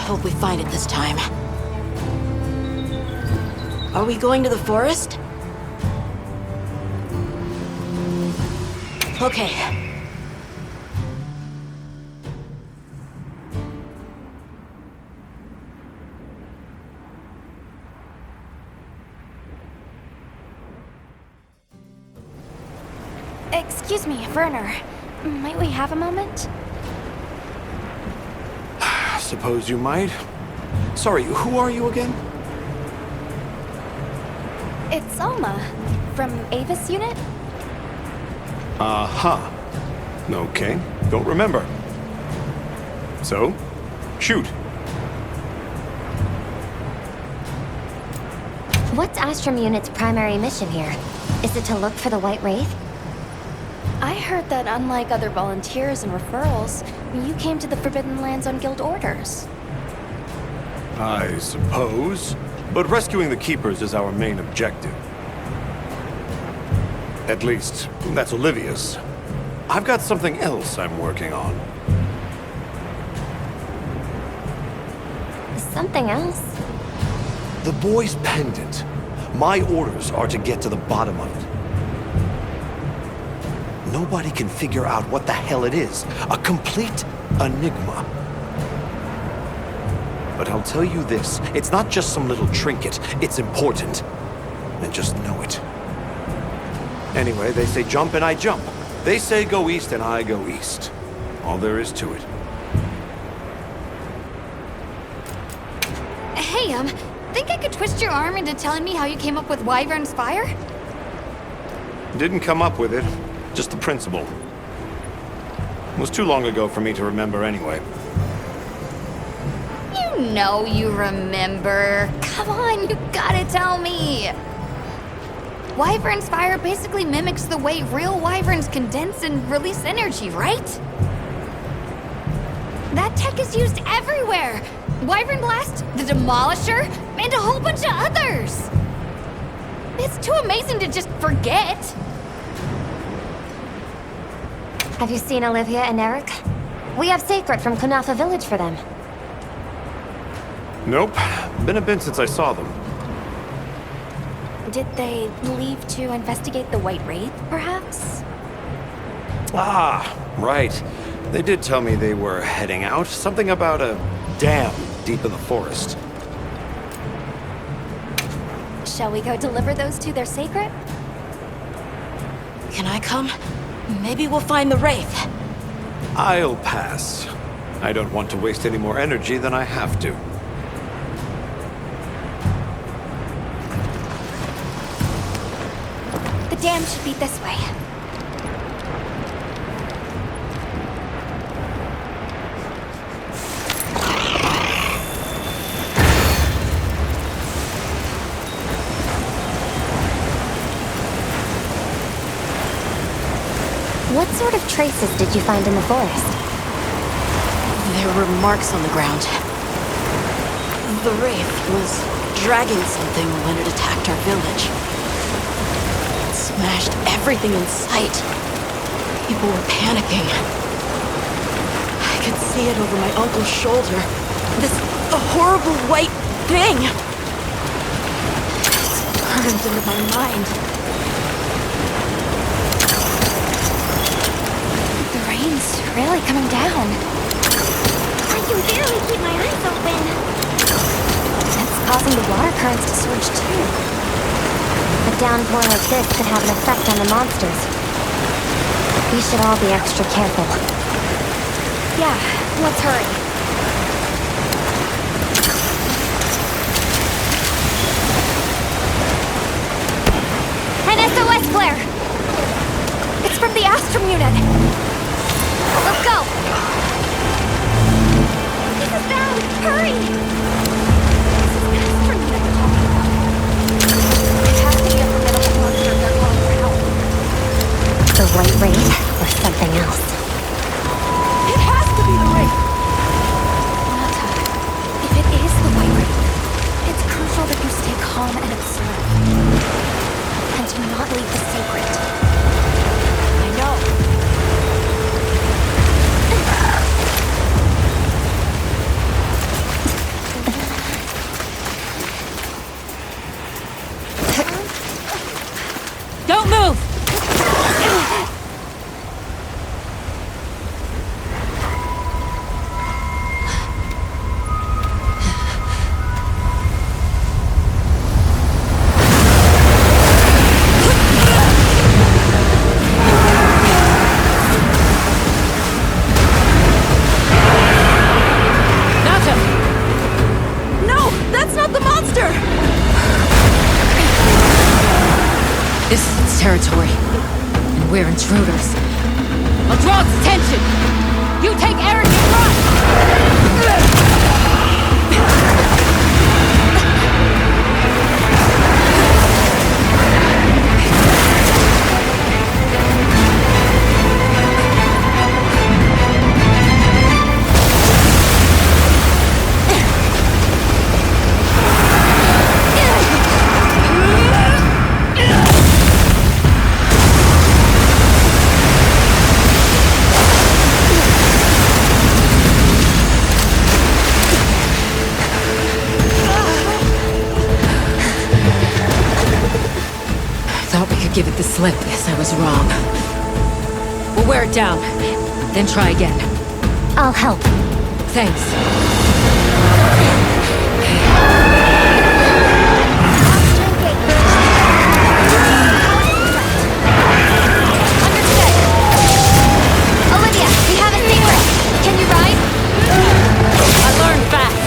Hope we find it this time. Are we going to the forest? Okay. Excuse me, Werner. Might we have a moment? Suppose you might. Sorry, who are you again? It's Alma, from Avis Unit? Uh-huh. Okay, don't remember. So, shoot. What's Astrum Unit's primary mission here? Is it to look for the White Wraith? I heard that unlike other volunteers and referrals, you came to the Forbidden Lands on guild orders. I suppose. But rescuing the Keepers is our main objective. At least, that's Olivia's. I've got something else I'm working on. Something else? The boy's pendant. My orders are to get to the bottom of it. Nobody can figure out what the hell it is. A complete enigma. But I'll tell you this, it's not just some little trinket, it's important. And just know it. Anyway, they say jump and I jump. They say go east and I go east. All there is to it. Hey, think I could twist your arm into telling me how you came up with Wyvern's Fire? Didn't come up with it, just the principle. It was too long ago for me to remember anyway. You know you remember. Come on, you gotta tell me. Wyvern's Fire basically mimics the way real wyverns condense and release energy, right? That tech is used everywhere. Wyvern Blast, the Demolisher, and a whole bunch of others. It's too amazing to just forget. Have you seen Olivia and Eric? We have Sacred from Kunafa Village for them. Nope. Been a bit since I saw them. Did they leave to investigate the White Wraith, perhaps? Ah, right. They did tell me they were heading out. Something about a dam deep in the forest. Shall we go deliver those to their Sacred? Can I come? Maybe we'll find the Wraith. I'll pass. I don't want to waste any more energy than I have to. The dam should be this way. What sort of traces did you find in the forest? There were marks on the ground. The Wraith was dragging something when it attacked our village. It smashed everything in sight. People were panicking. I could see it over my uncle's shoulder. This horrible white thing. It's burned into my mind. The rain's really coming down. I can barely keep my eyes open. That's causing the water currents to surge too. A downpour like this could have an effect on the monsters. We should all be extra careful. Yeah, let's hurry. An SOS flare! It's from the Astrum unit. Let's go! This is bad! Hurry! It has to be a formidable monster they're calling for help. The White Wraith or something else. It has to be the Wraith! Nata, if it is the White Wraith, it's crucial that you stay calm and observe. And do not leave the Sacred. I know. territory. And we're intruders. I'll draw its attention! You take Eric and run! Thought we could give it the slip. Guess I was wrong. We'll wear it down, then try again. I'll help. Thanks. Understood. Olivia, we have a secret. Can you ride? I learned fast.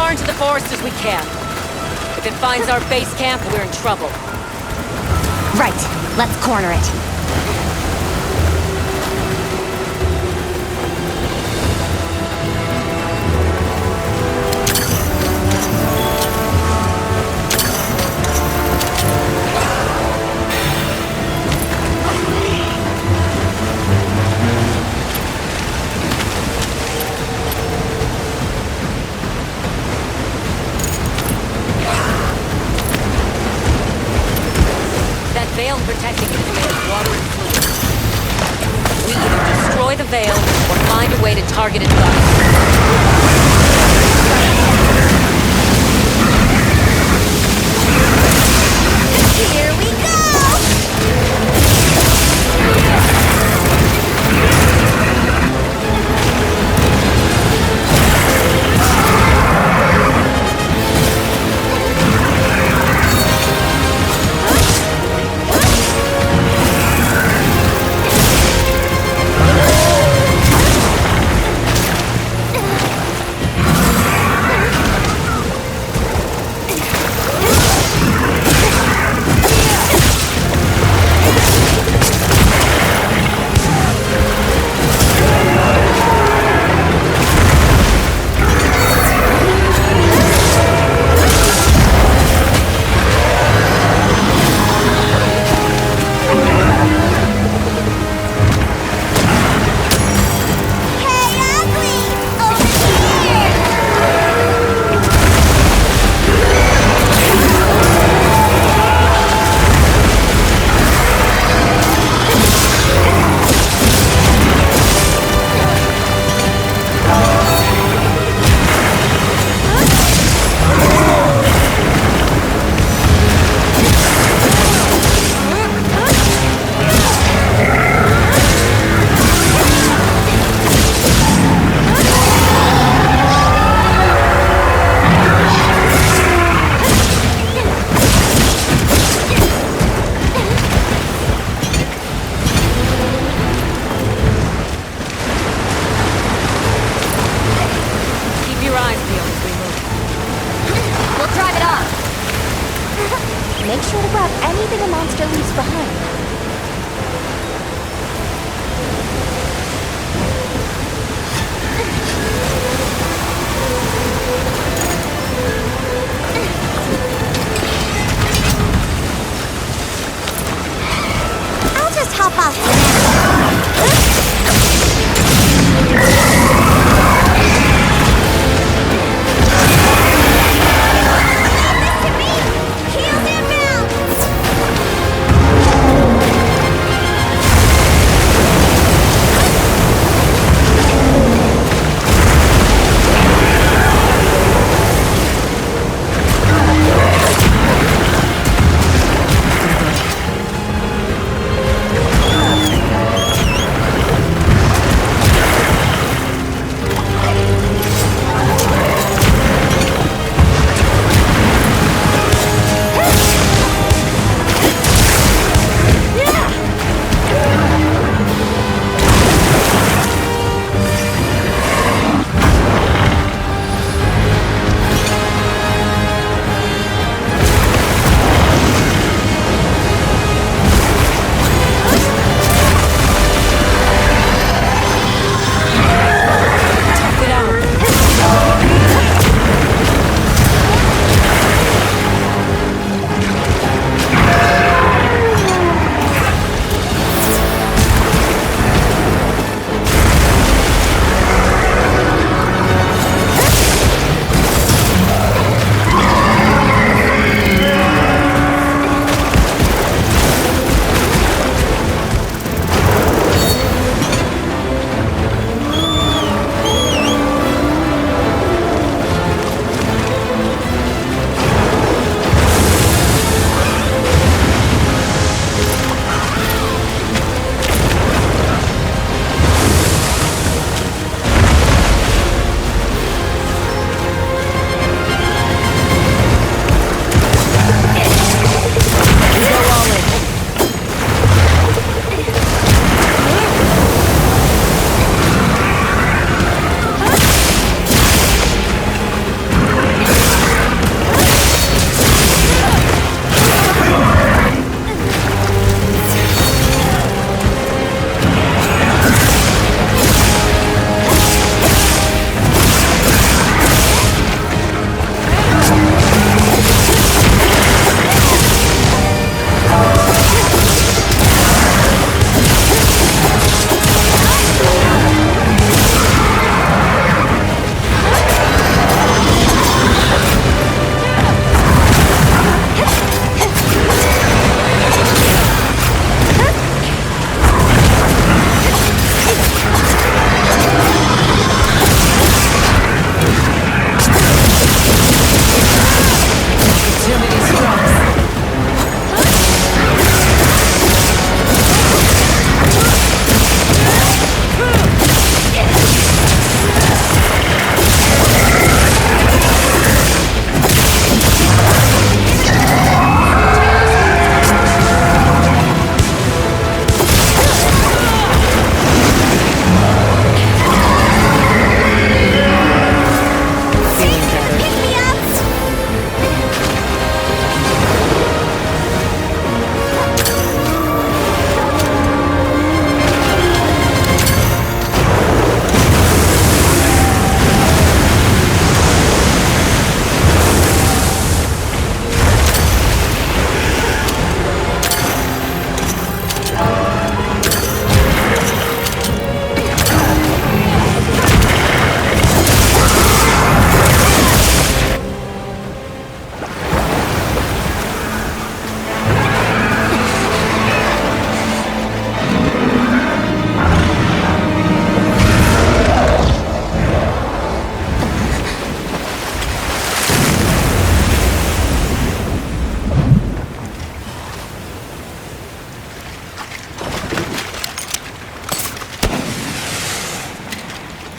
far into the forest as we can. If it finds our base camp, we're in trouble. Right. Let's corner it. That veil protecting it is made of water and fluid. We either destroy the veil or find a way to target its guns. Here we go! Make sure to grab anything a monster leaves behind. I'll just hop off for now. Leave this to me! Heels inbound!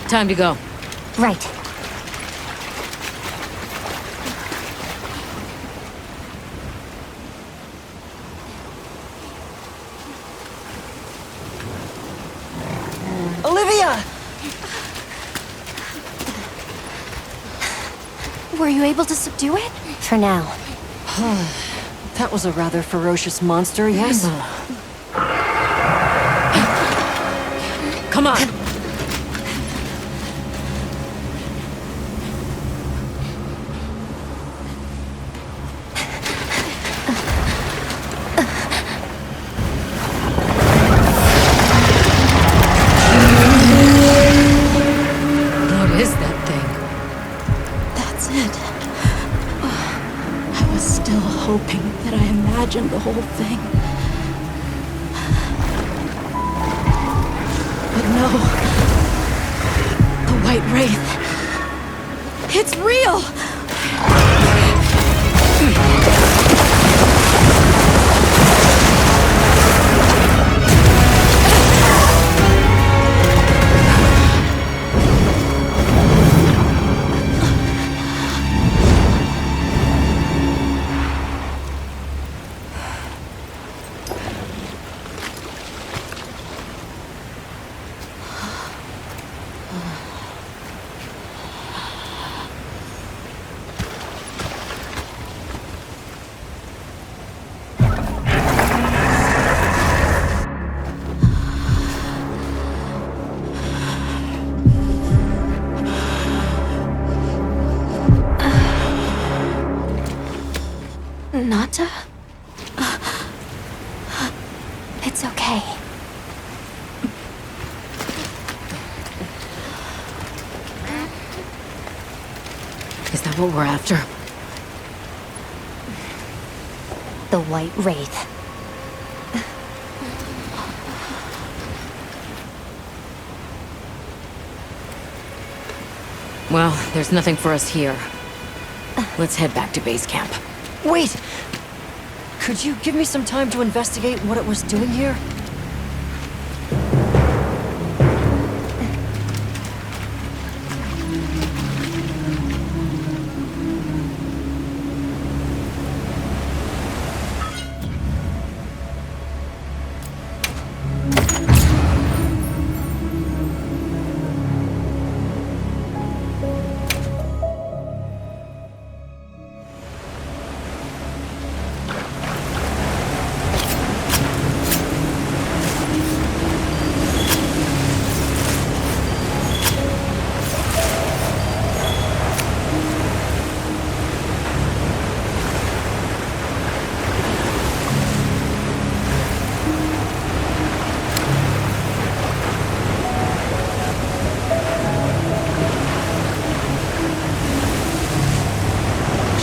Time to go. Right. Olivia! Were you able to subdue it? For now. That was a rather ferocious monster, yes? Come on! What is that thing? That's it. I was still hoping that I imagined the whole thing. But no. The White Wraith. It's real! Nata? It's okay. Is that what we're after? The White Wraith. Well, there's nothing for us here. Let's head back to base camp. Wait! Could you give me some time to investigate what it was doing here?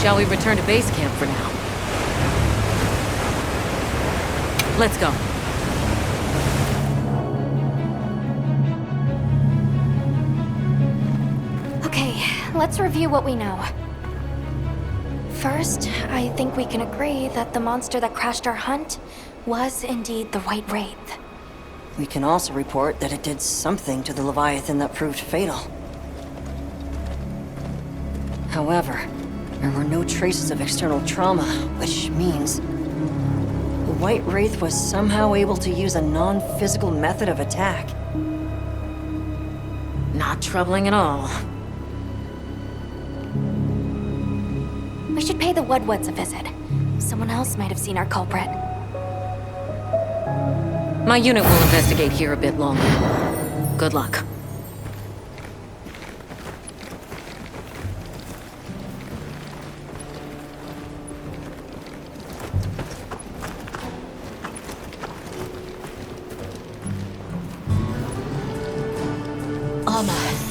Shall we return to base camp for now? Let's go. Okay, let's review what we know. First, I think we can agree that the monster that crashed our hunt was indeed the White Wraith. We can also report that it did something to the Leviathan that proved fatal. However, there were no traces of external trauma, which means the White Wraith was somehow able to use a non-physical method of attack. Not troubling at all. We should pay the Woodwoods a visit. Someone else might have seen our culprit. My unit will investigate here a bit longer. Good luck.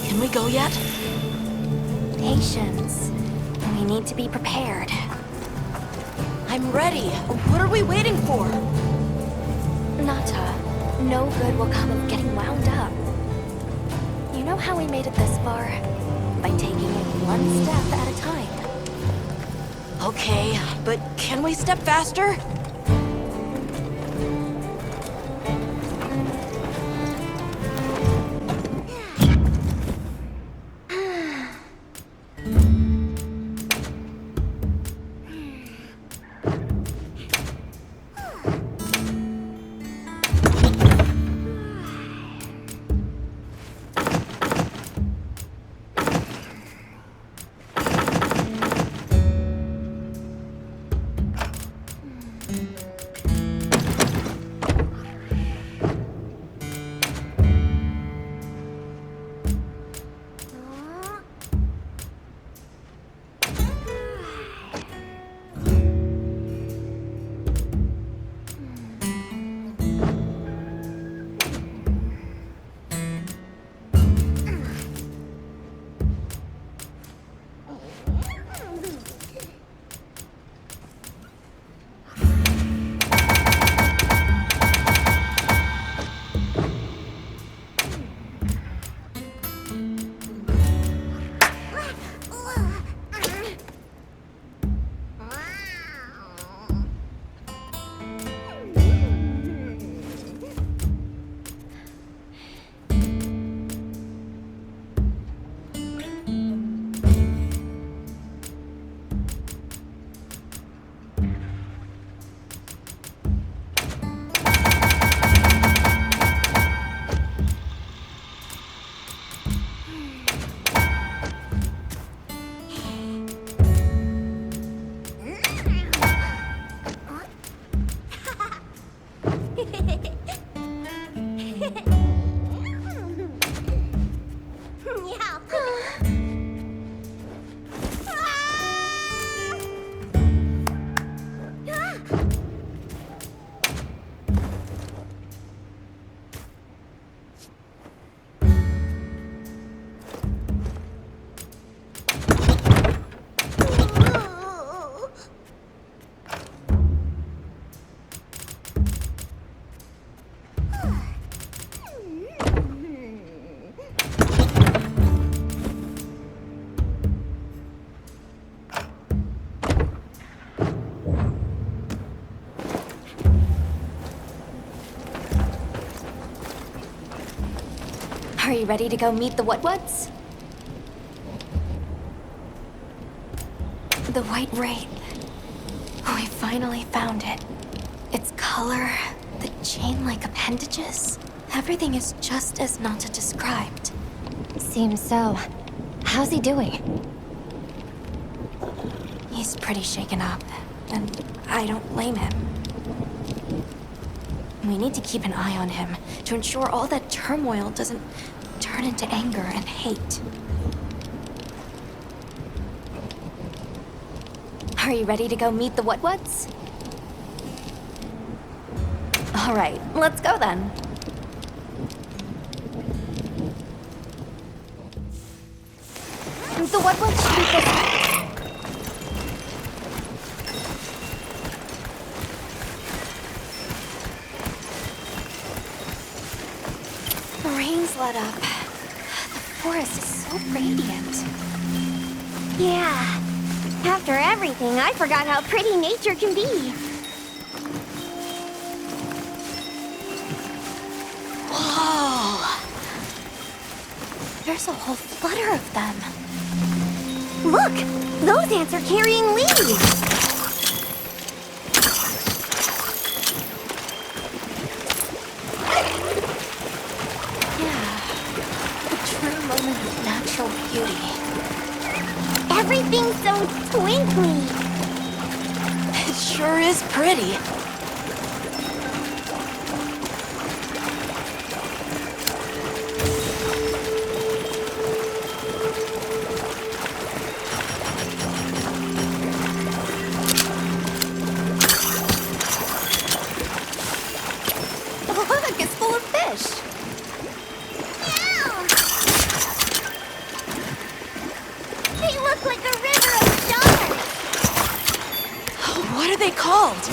Can we go yet? Patience. We need to be prepared. I'm ready. What are we waiting for? Nata, no good will come of getting wound up. You know how we made it this far? By taking it one step at a time. Okay, but can we step faster? Are you ready to go meet the Whatwoods? The White Wraith. We finally found it. Its color, the chain-like appendages, everything is just as Nata described. Seems so. How's he doing? He's pretty shaken up, and I don't blame him. We need to keep an eye on him to ensure all that turmoil doesn't turn into anger and hate. Are you ready to go meet the Whatwoods? All right, let's go then. The Whatwoods should be this way. The rain's let up. The forest is so radiant. Yeah. After everything, I forgot how pretty nature can be. Whoa! There's a whole flutter of them. Look! Those ants are carrying leaves! Yeah, a true moment of natural beauty. Everything's so twinkly! It sure is pretty. Look, it's full of fish. They look like a river of stars! What are they called?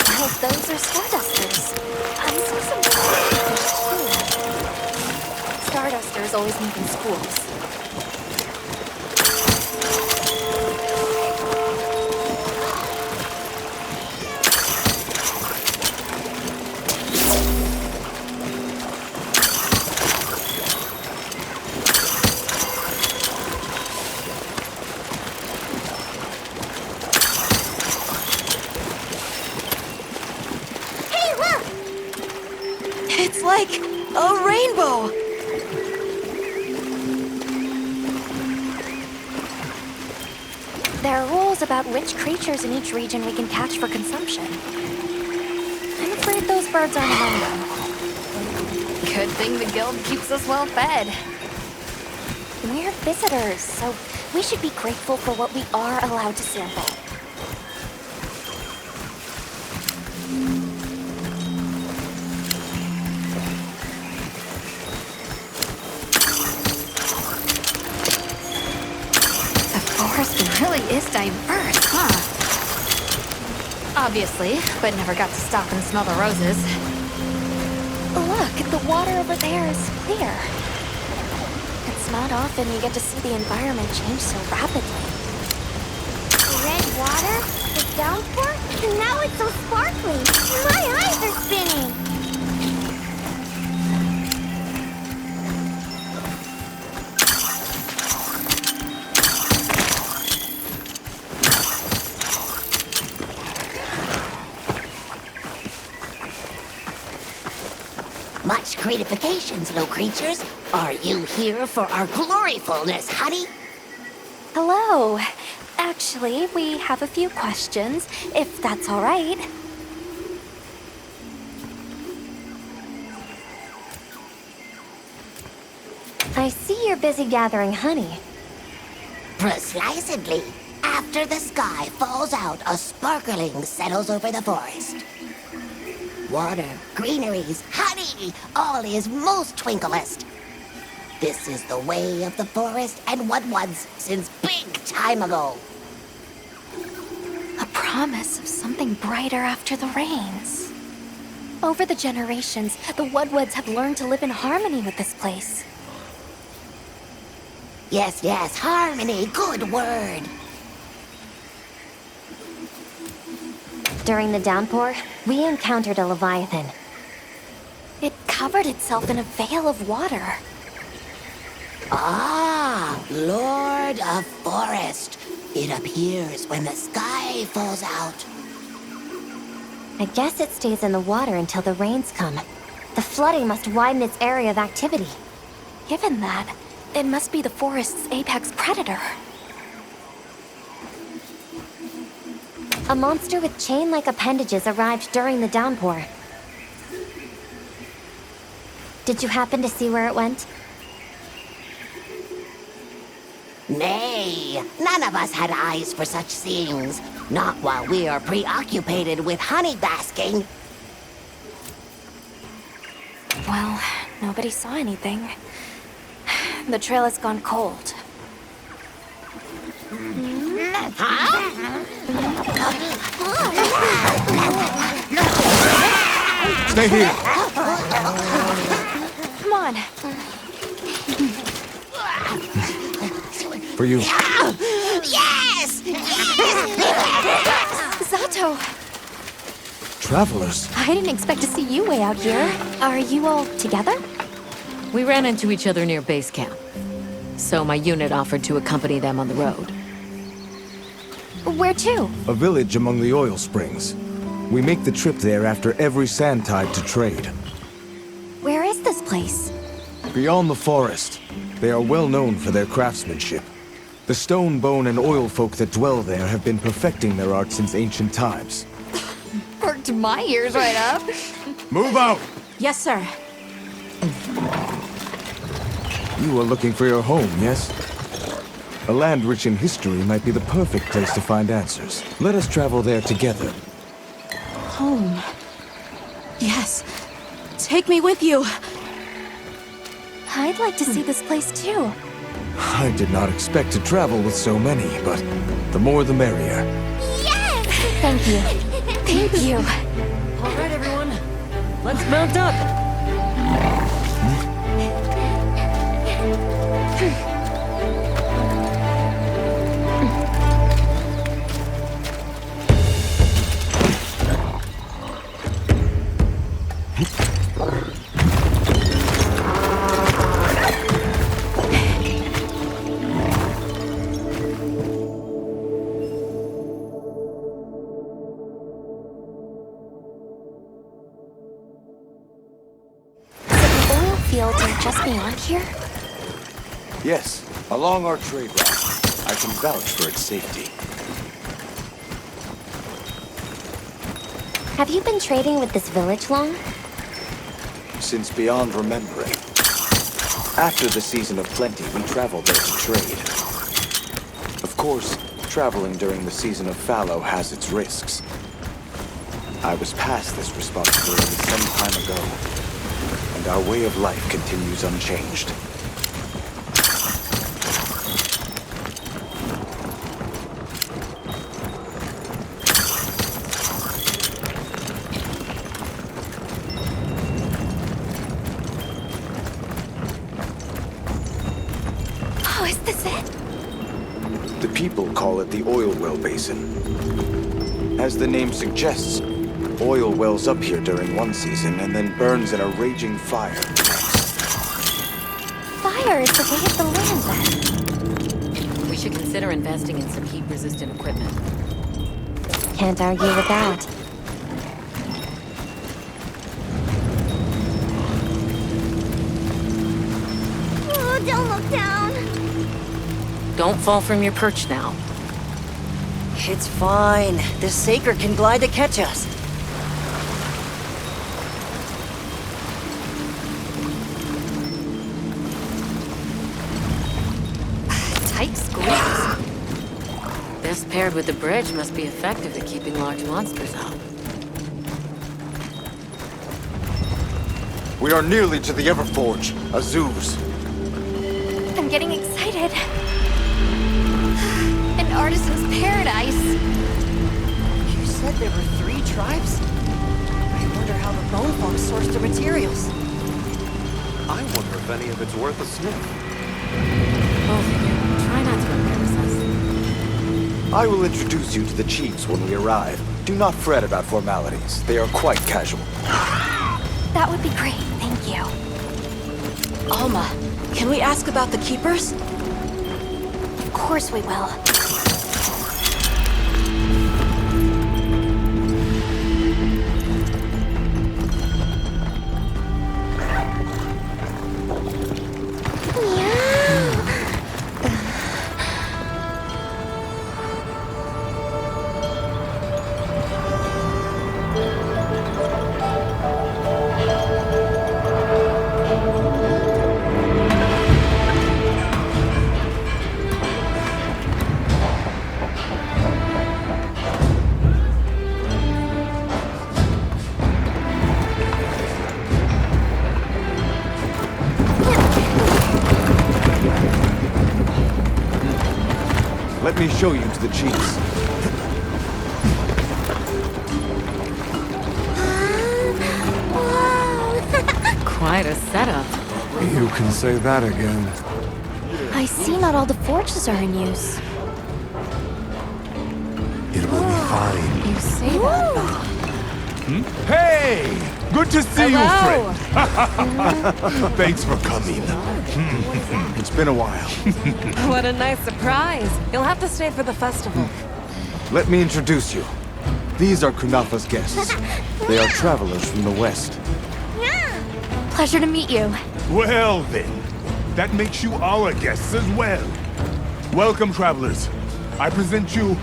Well, those are stardusters. I saw some fish too. Stardusters always meet in schools. Hey, look! It's like a rainbow. There are rules about which creatures in each region we can catch for consumption. I'm afraid those birds aren't among them. Good thing the guild keeps us well fed. We're visitors, so we should be grateful for what we are allowed to sample. The forest really is diverse, huh? Obviously, but never got to stop and smell the roses. Look, the water over there is clear. It's not often you get to see the environment change so rapidly. Red water? The downpour? And now it's so sparkly! My eyes are spinning! Much gratifications, low creatures. Are you here for our gloryfulness, honey? Hello. Actually, we have a few questions, if that's all right. I see you're busy gathering honey. Precisely. After the sky falls out, a sparkling settles over the forest. Water, greeneries, honey, all is most twinklest. This is the way of the forest and what was since big time ago. A promise of something brighter after the rains. Over the generations, the Whatwoods have learned to live in harmony with this place. Yes, yes, harmony, good word. During the downpour, we encountered a leviathan. It covered itself in a veil of water. Ah, Lord of Forest. It appears when the sky falls out. I guess it stays in the water until the rains come. The flooding must widen its area of activity. Given that, it must be the forest's apex predator. A monster with chain-like appendages arrived during the downpour. Did you happen to see where it went? Nay, none of us had eyes for such things. Not while we are preoccupied with honey basking. Well, nobody saw anything. The trail has gone cold. Stay here. Come on. For you. Yes! Zato! Travelers. I didn't expect to see you way out here. Are you all together? We ran into each other near base camp. So my unit offered to accompany them on the road. Where to? A village among the oil springs. We make the trip there after every sand tide to trade. Where is this place? Beyond the forest, they are well known for their craftsmanship. The stone, bone, and oil folk that dwell there have been perfecting their art since ancient times. Perked my ears right up. Move out! Yes, sir. You are looking for your home, yes? A land rich in history might be the perfect place to find answers. Let us travel there together. Home. Yes. Take me with you. I'd like to see this place too. I did not expect to travel with so many, but the more the merrier. Yes! Thank you. Thank you. All right, everyone. Let's mount up. Field just beyond here? Yes, along our trade route. I can vouch for its safety. Have you been trading with this village long? Since beyond remembering. After the season of plenty, we traveled there to trade. Of course, traveling during the season of fallow has its risks. I was past this responsibility some time ago, and our way of life continues unchanged. Oh, is this it? The people call it the oil well basin. As the name suggests, oil wells up here during one season and then burns in a raging fire the next. Fire is the way of the land, then. We should consider investing in some heat-resistant equipment. Can't argue with that. Oh, don't look down. Don't fall from your perch now. It's fine. The Saker can glide to catch us. Tight squeeze. This paired with the bridge must be effective at keeping large monsters out. We are nearly to the Everforge, Azuz. I'm getting excited. An artisan's paradise. You said there were 3 tribes? I wonder how the bone folk source their materials. I wonder if any of it's worth a sniff. Both of you, try not to embarrass us. I will introduce you to the chiefs when we arrive. Do not fret about formalities. They are quite casual. That would be great, thank Thank you. Alma, can we ask about the Keepers? Of course we will. Let me show you to the chiefs. Quite a setup. You can say that again. I see not all the forges are in use. It will be fine. You say that. Hey! Good to see Hello. you, friend. Thanks for coming. It's been a while. What a nice surprise. You'll have to stay for the festival. Let me introduce you. These are Kunafa's guests. They are travelers from the west. Pleasure to meet you. Well then, that makes you our guests as well. Welcome, travelers. I present you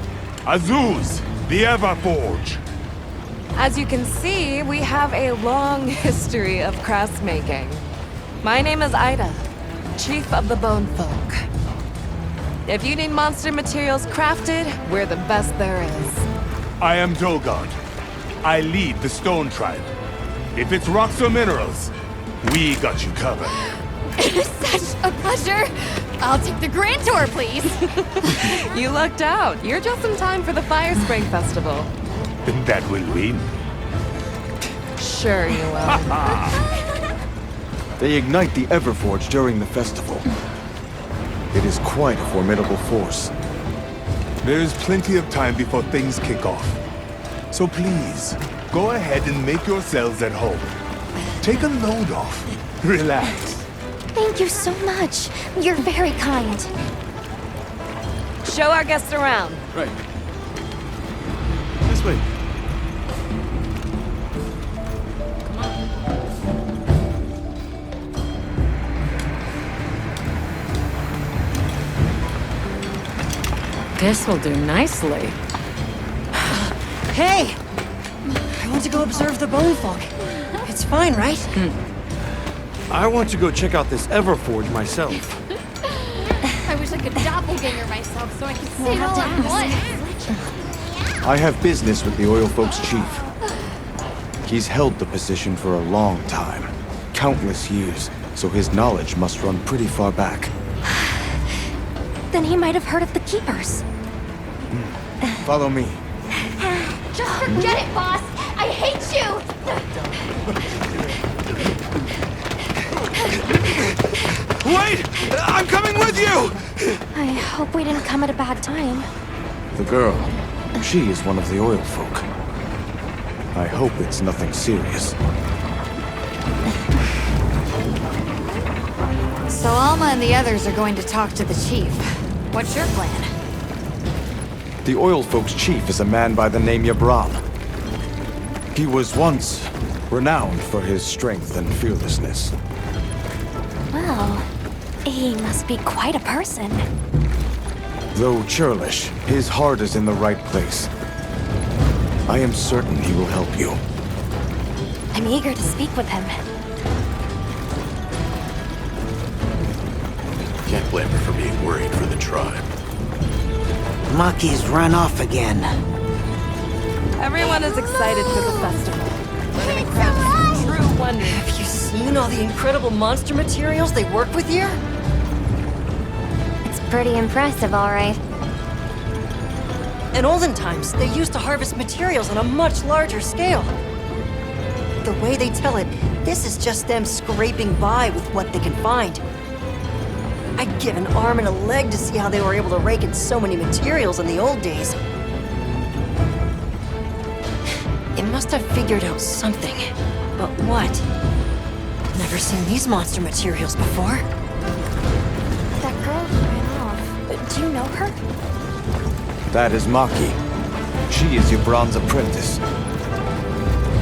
Azuz, the Everforge. As you can see, we have a long history of crafts making. My name is Ida, Chief of the Bone Folk. If you need monster materials crafted, we're the best there is. I am Dolgod. I lead the Stone Tribe. If it's rocks or minerals, we got you covered. Such a pleasure. I'll take the grand tour, please. You lucked out. You're just in time for the Fire Spring Festival. That will win. Sure you will. They ignite the Everforge during the festival. It is quite a formidable force. There's plenty of time before things kick off. So please, go ahead and make yourselves at home. Take a load off. Relax. Thank you so much. You're very kind. Show our guests around. Right. This way. This will do nicely. Hey! I want to go observe the Bone Folk. It's fine, right? I want to go check out this Everforge myself. I wish I could doppelganger myself so I could see it have all to at ask. once. I have business with the Oil Folks' chief. He's held the position for a long time. Countless years, so his knowledge must run pretty far back. Then he might have heard of the Keepers. Follow me. Just forget it, boss! I hate you! Wait! I'm coming with you! I hope we didn't come at a bad time. The girl, she is one of the Oil Folk. I hope it's nothing serious. So Alma and the others are going to talk to the chief. What's your plan? The Oil Folks' chief is a man by the name Yabram. He was once renowned for his strength and fearlessness. Well, he must be quite a person. Though churlish, his heart is in the right place. I am certain he will help you. I'm eager to speak with him. Can't blame her for being worried for the tribe. Maki's run off again. Everyone is excited for the festival. We're gonna craft some true wonders. Have you seen all the incredible monster materials they work with here? It's pretty impressive, all right. In olden times, they used to harvest materials on a much larger scale. The way they tell it, this is just them scraping by with what they can find. I'd give an arm and a leg to see how they were able to rake in so many materials in the old days. It must have figured out something. But what? And I Never seen these monster materials before. That girl ran off. Do you know her? That is Maki. She is Yubran's apprentice.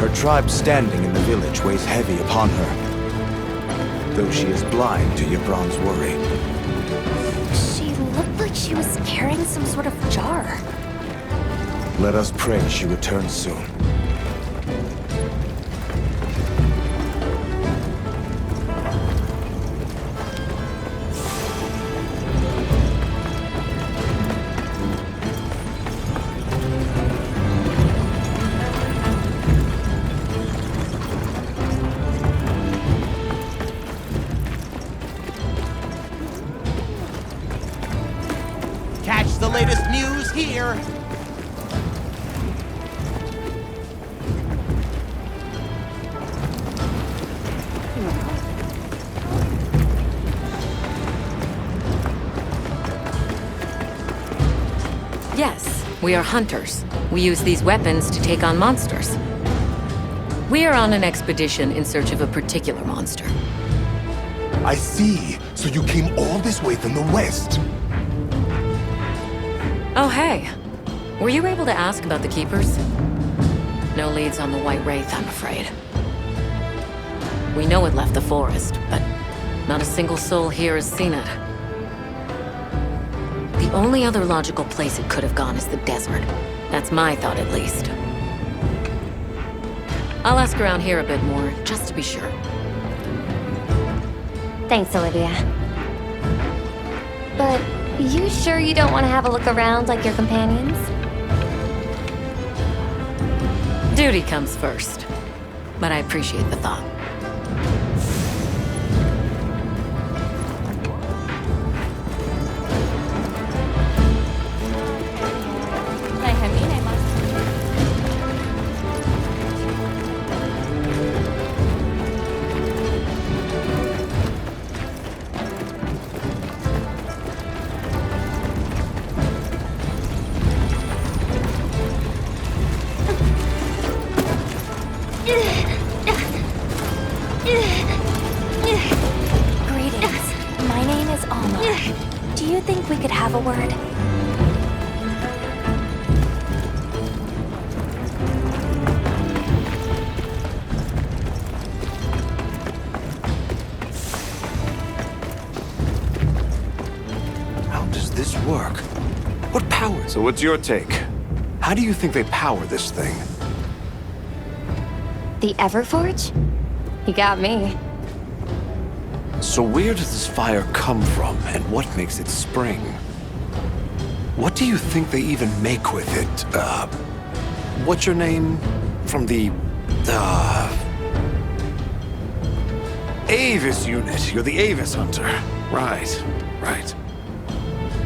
Her tribe's standing in the village weighs heavy upon her, though she is blind to Yubran's worry. She looked like she was carrying some sort of jar. Let us pray she returns soon. Catch the latest news here. Yes, we are hunters. We use these weapons to take on monsters. We are on an expedition in search of a particular monster. I see. So you came all this way from the west. Oh, hey. Were you able to ask about the Keepers? No leads on the White Wraith, I'm afraid. We know it left the forest, but not a single soul here has seen it. The only other logical place it could have gone is the desert. That's my thought, at least. I'll ask around here a bit more, just to be sure. Thanks, Olivia. But you sure you don't want to have a look around like your companions? Duty comes first. But I appreciate the thought. Greetings. My name is Alma. Do you think we could have a word? How does this work? What power? So what's your take? How do you think they power this thing? The Everforge? You got me. So where does this fire come from, and what makes it spring? What do you think they even make with it? What's your name? From the, Avis unit. You're the Avis hunter. Right, right.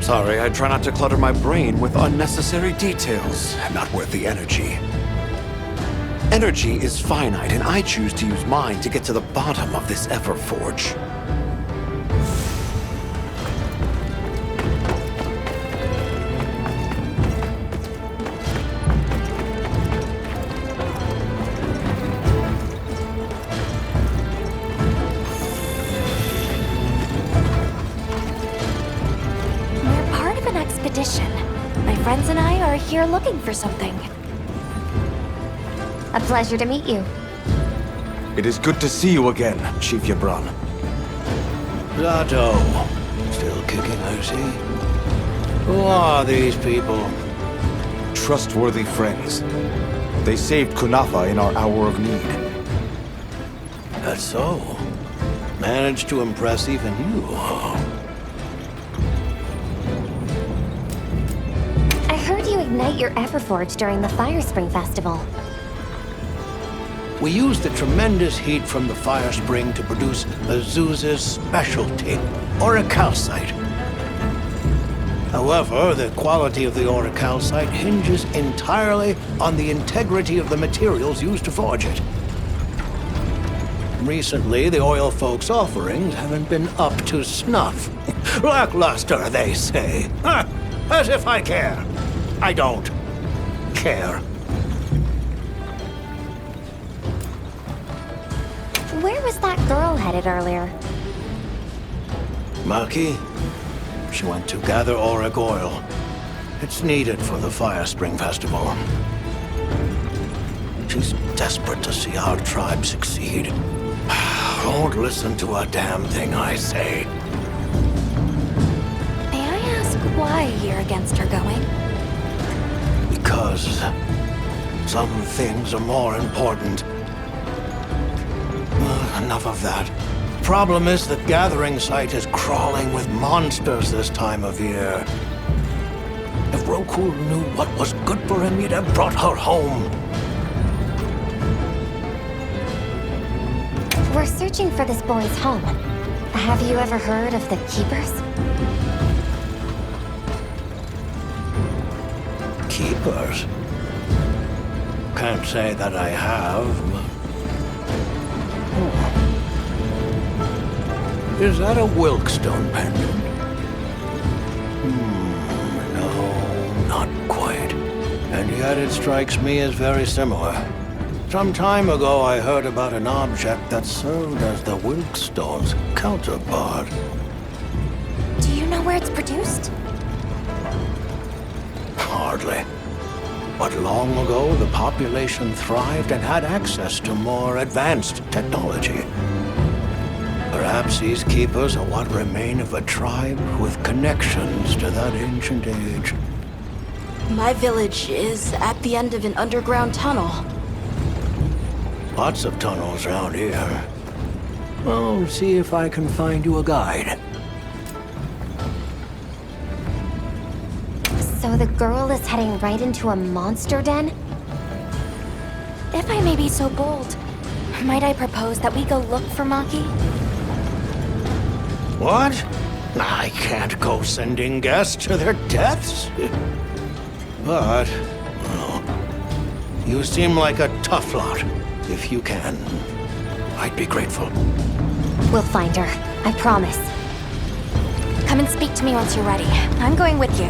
Sorry, I try not to clutter my brain with unnecessary details. Not worth the energy. Energy is finite, and I choose to use mine to get to the bottom of this Everforge. We're part of an expedition. My friends and I are here looking for something. A pleasure to meet you. It is good to see you again, Chief Yubran. Zato. Still kicking, I see. Who are these people? Trustworthy friends. They saved Kunafa in our hour of need. That's so. Managed to impress even you. I heard you ignite your Everforge during the Fire Spring Festival. We used the tremendous heat from the fire spring to produce Azusa's specialty, orichalcite. However, the quality of the orichalcite hinges entirely on the integrity of the materials used to forge it. Recently, the oil folks' offerings haven't been up to snuff. Lackluster, they say. Ha! As if I care. I don't care. Where was that girl headed earlier? Maki? She went to gather auric oil. It's needed for the Fire Spring Festival. She's desperate to see our tribe succeed. Don't listen to a damn thing I say. May I ask why you're against her going? Because some things are more important. Enough of that. Problem is the gathering site is crawling with monsters this time of year. If Roku knew what was good for him, he'd have brought her home. We're searching for this boy's home. Have you ever heard of the Keepers? Keepers? Can't say that I have, but... Is that a Wilkstone pendant? No, not quite. And yet it strikes me as very similar. Some time ago I heard about an object that served as the Wilkstone's counterpart. Do you know where it's produced? Hardly. But long ago, the population thrived and had access to more advanced technology. Perhaps these keepers are what remain of a tribe with connections to that ancient age. My village is at the end of an underground tunnel. Lots of tunnels around here. I'll see if I can find you a guide. So the girl is heading right into a monster den? If I may be so bold, might I propose that we go look for Maki? What? I can't go sending guests to their deaths. But, well, you seem like a tough lot. If you can, I'd be grateful. We'll find her. I promise. Come and speak to me once you're ready. I'm going with you.